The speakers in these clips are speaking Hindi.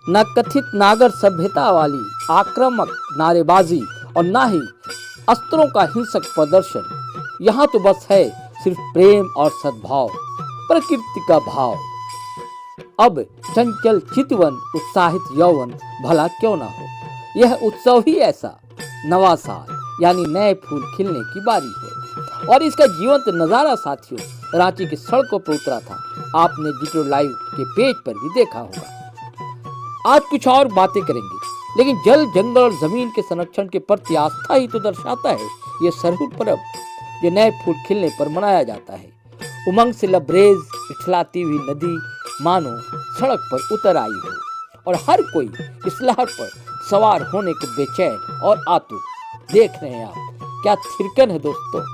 न कथित नागर सभ्यता वाली आक्रामक नारेबाजी और न ही अस्त्रों का हिंसक प्रदर्शन। यहाँ तो बस है सिर्फ प्रेम और सद्भाव, प्रकृति का भाव। अब चंचल चितवन उत्साहित यौवन भला क्यों ना हो, यह उत्सव ही ऐसा नवा साल यानी नए फूल खिलने की बारी है। और इसका जीवंत नजारा साथियों रांची की सड़कों पर उतरा था, आपने जिक्र लाइव के पेज पर भी देखा होगा। आज कुछ और बातें करेंगे, लेकिन जल जंगल और जमीन के संरक्षण के प्रति आस्था ही तो दर्शाता है ये सरहुल पर्व, जो नए फूल खिलने पर मनाया जाता है। उमंग से लबरेज इठलाती हुई नदी मानो सड़क पर उतर आई हो और हर कोई इस लहर पर सवार होने को बेचैन और आतुर। देख रहे हैं आप क्या थिरकन है दोस्तों,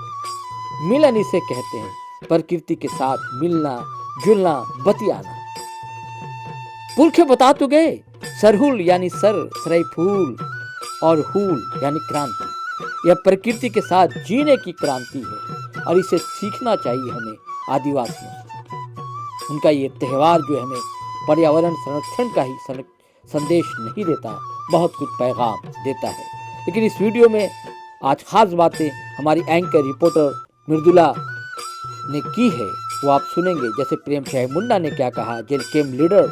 मिलन इसे कहते हैं, प्रकृति के साथ मिलना जुलना बतियाना। पुरखे बता तो गए, सरहुल यानी सर सराय फूल और हुल यानी क्रांति। यह प्रकृति के साथ जीने की क्रांति है और इसे सीखना चाहिए हमें आदिवासियों से। उनका ये त्यौहार जो हमें पर्यावरण संरक्षण का ही संदेश नहीं देता, बहुत कुछ पैगाम देता है। लेकिन इस वीडियो में आज खास बातें हमारी एंकर रिपोर्टर मृदुला ने की है, वो आप सुनेंगे। जैसे प्रेम शाही मुंडा ने क्या कहा, जेल कैम्प लीडर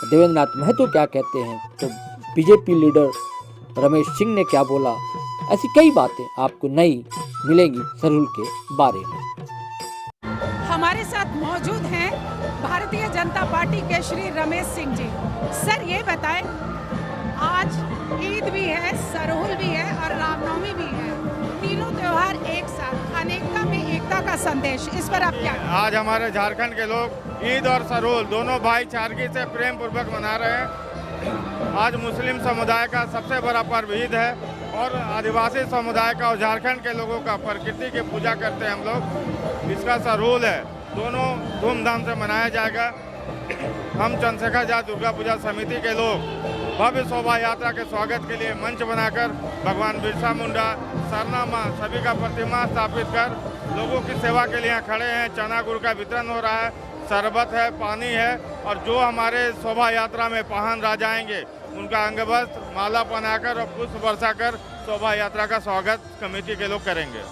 देवेंद्र नाथ महतो क्या कहते हैं, तो बीजेपी लीडर रमेश सिंह ने क्या बोला, ऐसी कई बातें आपको नई मिलेंगी सरहुल के बारे में। हमारे साथ मौजूद हैं भारतीय जनता पार्टी के श्री रमेश सिंह जी। सर ये बताएं, आज ईद भी है, सरहुल भी है और रामनवमी भी है, तीनों त्योहार एक साथ, अनेकता में एकता का संदेश, इस पर आप क्या? आज हमारे झारखंड के लोग ईद और सरहुल दोनों भाईचारगी से प्रेम पूर्वक मना रहे हैं। आज मुस्लिम समुदाय का सबसे बड़ा पर्व ईद है और आदिवासी समुदाय का और झारखंड के लोगों का प्रकृति की पूजा करते हैं हम लोग, इसका सरहुल है, दोनों धूमधाम से मनाया जाएगा। हम चंद्रशेखर आजाद दुर्गा पूजा समिति के लोग भव्य शोभा यात्रा के स्वागत के लिए मंच बनाकर भगवान बिरसा मुंडा, सरना माँ सभी का प्रतिमा स्थापित कर लोगों की सेवा के लिए खड़े हैं। चना गुड़ का वितरण हो रहा है, शरबत है, पानी है और जो हमारे शोभा यात्रा में पाहन राज आएंगे उनका अंग वस्त्र माला पहनाकर और पुष्प बरसा कर शोभा यात्रा का स्वागत कमेटी के लोग करेंगे।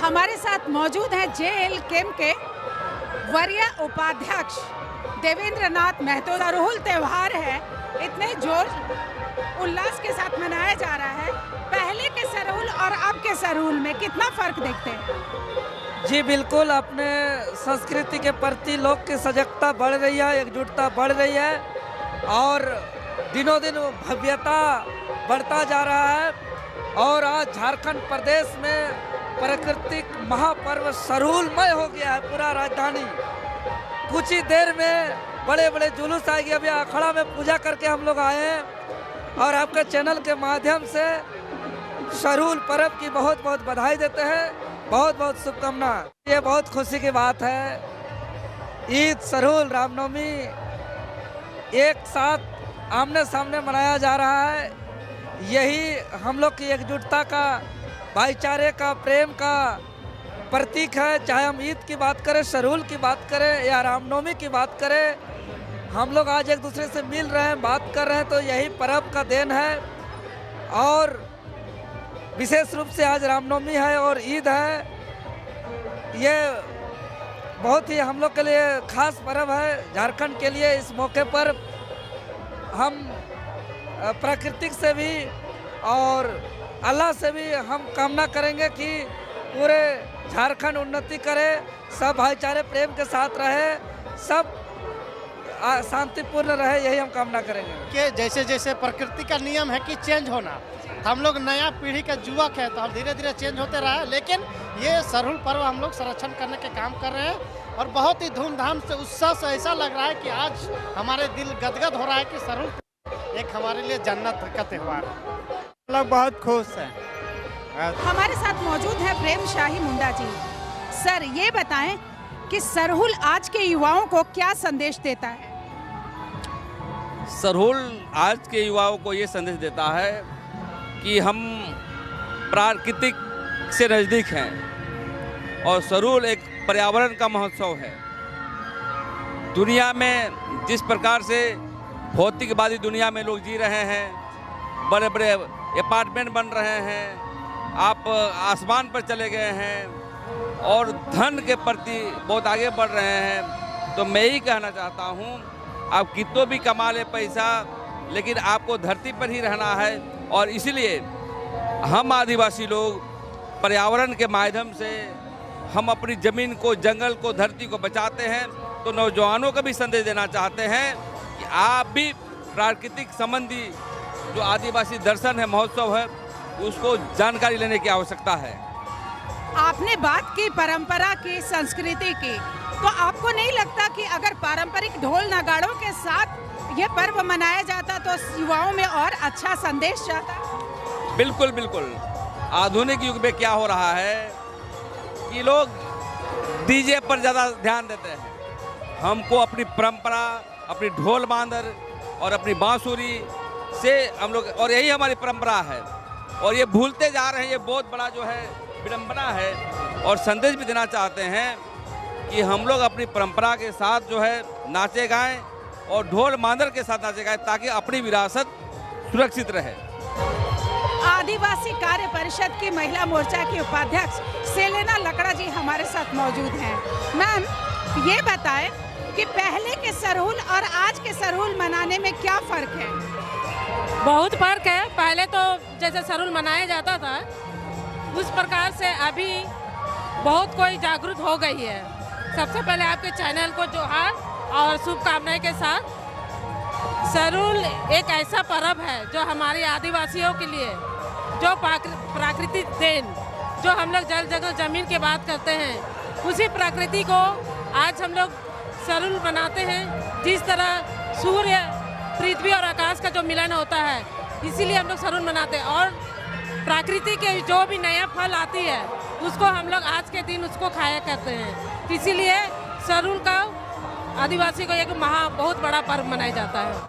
हमारे साथ मौजूद हैं जेएल कैम्प के वरीय उपाध्यक्ष देवेंद्र नाथ महतो। सरहुल त्योहार है, इतने जोर उल्लास के साथ मनाया जा रहा है, पहले के सरहुल और अब के सरहुल में कितना फर्क देखते हैं? जी बिल्कुल, अपने संस्कृति के प्रति लोग की सजगता बढ़ रही है, एकजुटता बढ़ रही है और दिनों दिन भव्यता बढ़ता जा रहा है। और आज झारखंड प्रदेश में प्राकृतिक महापर्व सरहुलमय हो गया है पूरा राजधानी। कुछ ही देर में बड़े बड़े जुलूस आएगी। अभी अखाड़ा में पूजा करके हम लोग आए हैं और आपके चैनल के माध्यम से सरहुल पर्व की बहुत बहुत बधाई देते हैं, बहुत बहुत शुभकामना। ये बहुत खुशी की बात है, ईद सरहुल रामनवमी एक साथ आमने सामने मनाया जा रहा है। यही हम लोग की एकजुटता का, भाईचारे का, प्रेम का प्रतीक है। चाहे हम ईद की बात करें, सरहुल की बात करें या रामनवमी की बात करें, हम लोग आज एक दूसरे से मिल रहे हैं, बात कर रहे हैं, तो यही पर्व का देन है। और विशेष रूप से आज रामनवमी है और ईद है, ये बहुत ही हम लोग के लिए खास पर्व है झारखंड के लिए। इस मौके पर हम प्राकृतिक से भी और अल्लाह से भी हम कामना करेंगे कि पूरे झारखंड उन्नति करे, सब भाईचारे प्रेम के साथ रहे, सब शांतिपूर्ण रहे, यही हम कामना करेंगे। कि जैसे जैसे प्रकृति का नियम है कि चेंज होना, हम लोग नया पीढ़ी का युवक है तो हम धीरे धीरे चेंज होते रहे, लेकिन ये सरहुल पर्व हम लोग संरक्षण करने के काम कर रहे हैं और बहुत ही धूमधाम से उत्साह से ऐसा लग रहा है कि आज हमारे दिल गदगद हो रहा है कि सरहुल एक हमारे लिए जन्नत का त्यौहार है। हम लोग बहुत खुश हैं। हमारे साथ मौजूद है प्रेम शाही मुंडा जी। सर ये बताएं कि सरहुल आज के युवाओं को क्या संदेश देता है? सरहुल आज के युवाओं को ये संदेश देता है कि हम प्राकृतिक से नज़दीक हैं और सरहुल एक पर्यावरण का महोत्सव है। दुनिया में जिस प्रकार से भौतिकवादी दुनिया में लोग जी रहे हैं, बड़े बड़े अपार्टमेंट बन रहे हैं, आप आसमान पर चले गए हैं और धन के प्रति बहुत आगे बढ़ रहे हैं। तो मैं ही कहना चाहता हूँ, आप कितनों भी कमा ले पैसा, लेकिन आपको धरती पर ही रहना है। और इसलिए हम आदिवासी लोग पर्यावरण के माध्यम से हम अपनी ज़मीन को, जंगल को, धरती को बचाते हैं। तो नौजवानों को भी संदेश देना चाहते हैं कि आप भी प्राकृतिक संबंधी जो आदिवासी दर्शन है, महोत्सव है, उसको जानकारी लेने की आवश्यकता है। आपने बात की परंपरा की, संस्कृति की, तो आपको नहीं लगता कि अगर पारंपरिक ढोल नगाड़ों के साथ ये पर्व मनाया जाता तो युवाओं में और अच्छा संदेश जाता? बिल्कुल बिल्कुल। आधुनिक युग में क्या हो रहा है कि लोग डीजे पर ज़्यादा ध्यान देते हैं। हमको अपनी परंपरा, अपनी ढोल मांदर और अपनी बांसुरी से हम लोग, और यही हमारी परंपरा है, और ये भूलते जा रहे हैं। ये बहुत बड़ा जो है विडंबना है। और संदेश भी देना चाहते हैं कि हम लोग अपनी परंपरा के साथ जो है नाचे गाएं और ढोल मांदर के साथ नाचे गाएं, ताकि अपनी विरासत सुरक्षित रहे। आदिवासी कार्य परिषद की महिला मोर्चा की उपाध्यक्ष सेलेना लकड़ा जी हमारे साथ मौजूद हैं। मैम, ये बताएं कि पहले के सरहुल और आज के सरहुल मनाने में क्या फर्क है? बहुत फर्क है। पहले तो जैसे सरहुल मनाया जाता था, उस प्रकार से अभी बहुत कोई जागरूक हो गई है। सबसे पहले आपके चैनल को जोहार और शुभकामनाएं के साथ। सरहुल एक ऐसा पर्व है जो हमारे आदिवासियों के लिए, जो प्राकृतिक देन, जो हम लोग जल जंगल जमीन की बात करते हैं, उसी प्रकृति को आज हम लोग सरहुल मनाते हैं। जिस तरह सूर्य, पृथ्वी और आकाश का जो मिलन होता है, इसीलिए हम लोग सरहुल मनाते हैं। और प्रकृति के जो भी नया फल आती है, उसको हम लोग आज के दिन उसको खाया करते हैं। इसीलिए सरहुल का आदिवासी को एक बहुत बड़ा पर्व मनाया जाता है।